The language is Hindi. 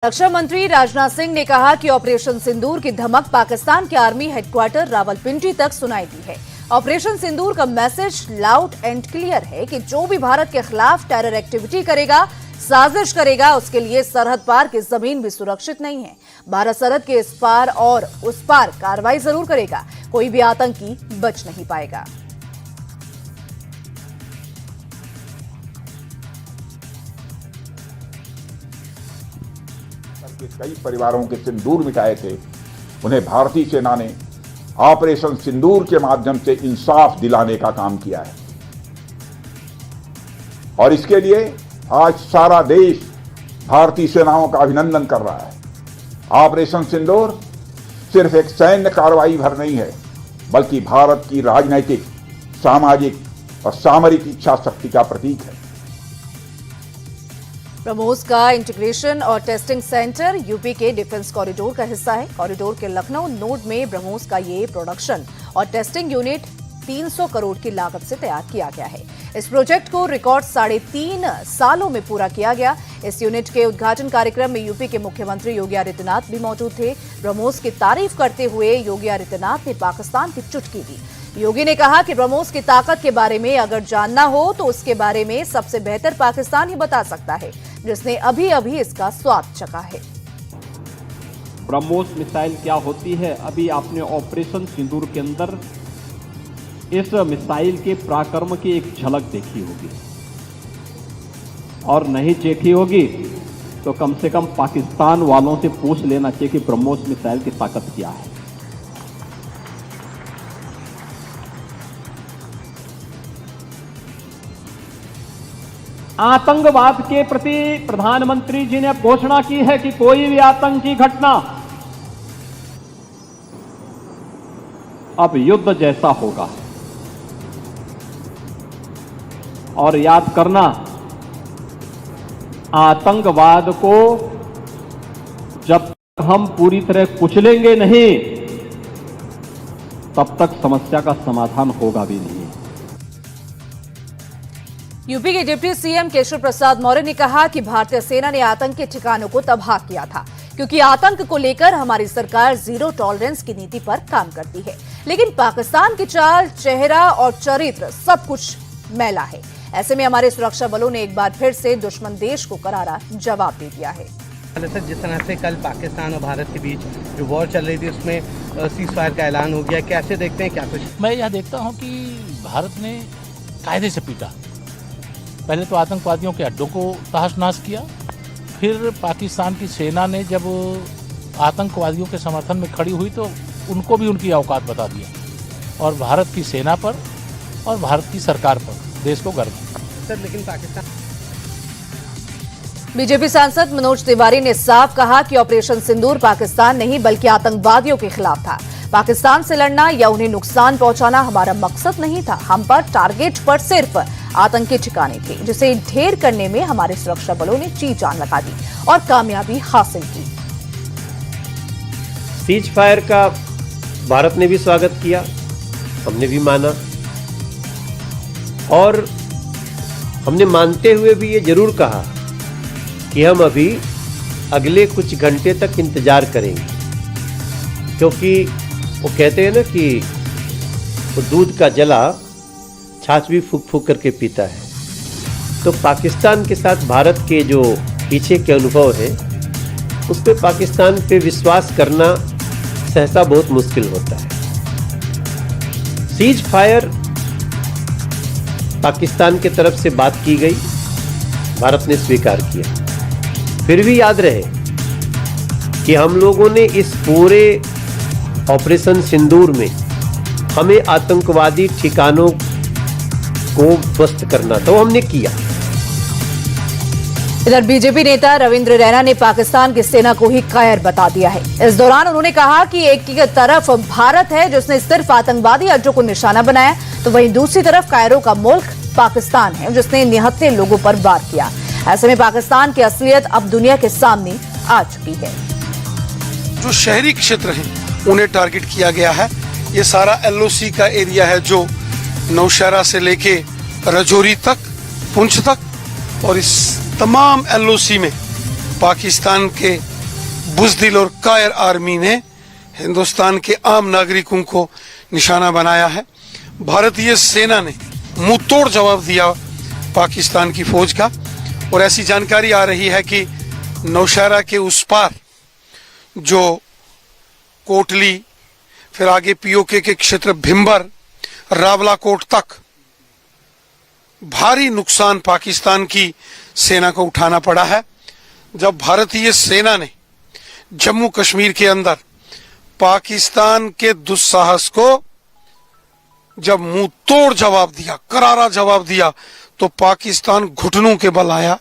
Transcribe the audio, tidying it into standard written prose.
रक्षा मंत्री राजनाथ सिंह ने कहा कि ऑपरेशन सिंदूर की धमक पाकिस्तान के आर्मी हेडक्वार्टर रावलपिंडी तक सुनाई दी है। ऑपरेशन सिंदूर का मैसेज लाउड एंड क्लियर है कि जो भी भारत के खिलाफ टेरर एक्टिविटी करेगा, साजिश करेगा, उसके लिए सरहद पार की जमीन भी सुरक्षित नहीं है। भारत सरहद के इस पार और उस पार कार्रवाई जरूर करेगा, कोई भी आतंकी बच नहीं पाएगा। कई परिवारों के सिंदूर मिटाए थे, उन्हें भारतीय सेना ने ऑपरेशन सिंदूर के माध्यम से इंसाफ दिलाने का काम किया है और इसके लिए आज सारा देश भारतीय सेनाओं का अभिनंदन कर रहा है। ऑपरेशन सिंदूर सिर्फ एक सैन्य कार्रवाई भर नहीं है, बल्कि भारत की राजनैतिक, सामाजिक और सामरिक इच्छा शक्ति का प्रतीक है। ब्रह्मोस का इंटीग्रेशन और टेस्टिंग सेंटर यूपी के डिफेंस कॉरिडोर का हिस्सा है। कॉरिडोर के लखनऊ नोड में ब्रह्मोस का ये प्रोडक्शन और टेस्टिंग यूनिट 300 करोड़ की लागत से तैयार किया गया है। इस प्रोजेक्ट को रिकॉर्ड 3.5 सालों में पूरा किया गया। इस यूनिट के उद्घाटन कार्यक्रम में यूपी के मुख्यमंत्री योगी आदित्यनाथ भी मौजूद थे। ब्रह्मोस की तारीफ करते हुए योगी आदित्यनाथ ने पाकिस्तान की चुटकी दी। योगी ने कहा कि ब्रह्मोस की ताकत के बारे में अगर जानना हो तो उसके बारे में सबसे बेहतर पाकिस्तान ही बता सकता है, जिसने अभी अभी इसका स्वाद चखा है। ब्रह्मोस मिसाइल क्या होती है, अभी आपने ऑपरेशन सिंदूर के अंदर इस मिसाइल के पराक्रम की एक झलक देखी होगी, और नहीं देखी होगी तो कम से कम पाकिस्तान वालों से पूछ लेना चाहिए कि ब्रह्मोस मिसाइल की ताकत क्या है। आतंकवाद के प्रति प्रधानमंत्री जी ने घोषणा की है कि कोई भी आतंकी घटना अब युद्ध जैसा होगा। और याद करना, आतंकवाद को जब तक हम पूरी तरह कुचलेंगे नहीं, तब तक समस्या का समाधान होगा भी नहीं। यूपी के डिप्टी सीएम केशव प्रसाद मौर्य ने कहा कि भारतीय सेना ने आतंकी ठिकानों को तबाह किया था, क्योंकि आतंक को लेकर हमारी सरकार जीरो टॉलरेंस की नीति पर काम करती है। लेकिन पाकिस्तान की चाल, चेहरा और चरित्र सब कुछ मैला है। ऐसे में हमारे सुरक्षा बलों ने एक बार फिर से दुश्मन देश को करारा जवाब दे दिया है। सर, जिस तरह से कल पाकिस्तान और भारत के बीच जो वॉर चल रही थी, उसमें सीज फायर का ऐलान हो गया, कैसे देखते हैं? क्या कुछ मैं यह देखता हूं कि भारत ने कायदे से पीटा। पहले तो आतंकवादियों के अड्डों को तहस-नहस किया, फिर पाकिस्तान की सेना ने जब आतंकवादियों के समर्थन में खड़ी हुई तो उनको भी उनकी औकात बता दिया। और भारत की सेना पर और भारत की सरकार पर देश को गर्व है। सर, लेकिन पाकिस्तान बीजेपी सांसद मनोज तिवारी ने साफ कहा कि ऑपरेशन सिंदूर पाकिस्तान नहीं बल्कि आतंकवादियों के खिलाफ था। पाकिस्तान से लड़ना या उन्हें नुकसान पहुंचाना हमारा मकसद नहीं था। हम पर टारगेट पर सिर्फ आतंकी ठिकाने थे, जिसे ढेर करने में हमारे सुरक्षा बलों ने जी जान लगा दी और कामयाबी हासिल की। सीज फायर का भारत ने भी स्वागत किया, हमने भी माना, और हमने मानते हुए भी ये जरूर कहा कि हम अभी अगले कुछ घंटे तक इंतजार करेंगे, क्योंकि वो कहते हैं ना कि वो दूध का जला छाछ भी फूक फूक करके पीता है। तो पाकिस्तान के साथ भारत के जो पीछे के अनुभव है, उस पे पाकिस्तान पे विश्वास करना सहसा बहुत मुश्किल होता है। सीज फायर पाकिस्तान के तरफ से बात की गई, भारत ने स्वीकार किया। फिर भी याद रहे कि हम लोगों ने इस पूरे ऑपरेशन सिंदूर में हमें आतंकवादी ठिकानों को ध्वस्त करना था, वो हमने किया। इधर बीजेपी नेता रविंद्र रैना ने पाकिस्तान की सेना को ही कायर बता दिया है। इस दौरान उन्होंने कहा कि एक की तरफ भारत है जिसने सिर्फ आतंकवादी अड्डों को निशाना बनाया, तो वहीं दूसरी तरफ कायरों का मुल्क पाकिस्तान है जिसने निहत्थे लोगों पर वार किया। ऐसे में पाकिस्तान की असलियत अब दुनिया के सामने आ चुकी है। जो शहरी क्षेत्र हैं उन्हें टारगेट किया गया है। ये सारा एलओसी का एरिया है, जो नौशहरा से लेके राजौरी तक, पुंछ तक, और इस तमाम एलओसी में पाकिस्तान के बुज़दिल और कायर आर्मी ने हिंदुस्तान के आम नागरिकों को निशाना बनाया है। भारतीय सेना ने मुंह तोड़ जवाब दिया पाकिस्तान की फौज का, और ऐसी जानकारी आ रही है कि नौशहरा के उस पार जो कोटली, फिर आगे पीओके के क्षेत्र भिंबर, रावलाकोट तक भारी नुकसान पाकिस्तान की सेना को उठाना पड़ा है। जब भारतीय सेना ने जम्मू कश्मीर के अंदर पाकिस्तान के दुस्साहस को जब मुंह तोड़ जवाब दिया, करारा जवाब दिया, तो पाकिस्तान घुटनों के बल आया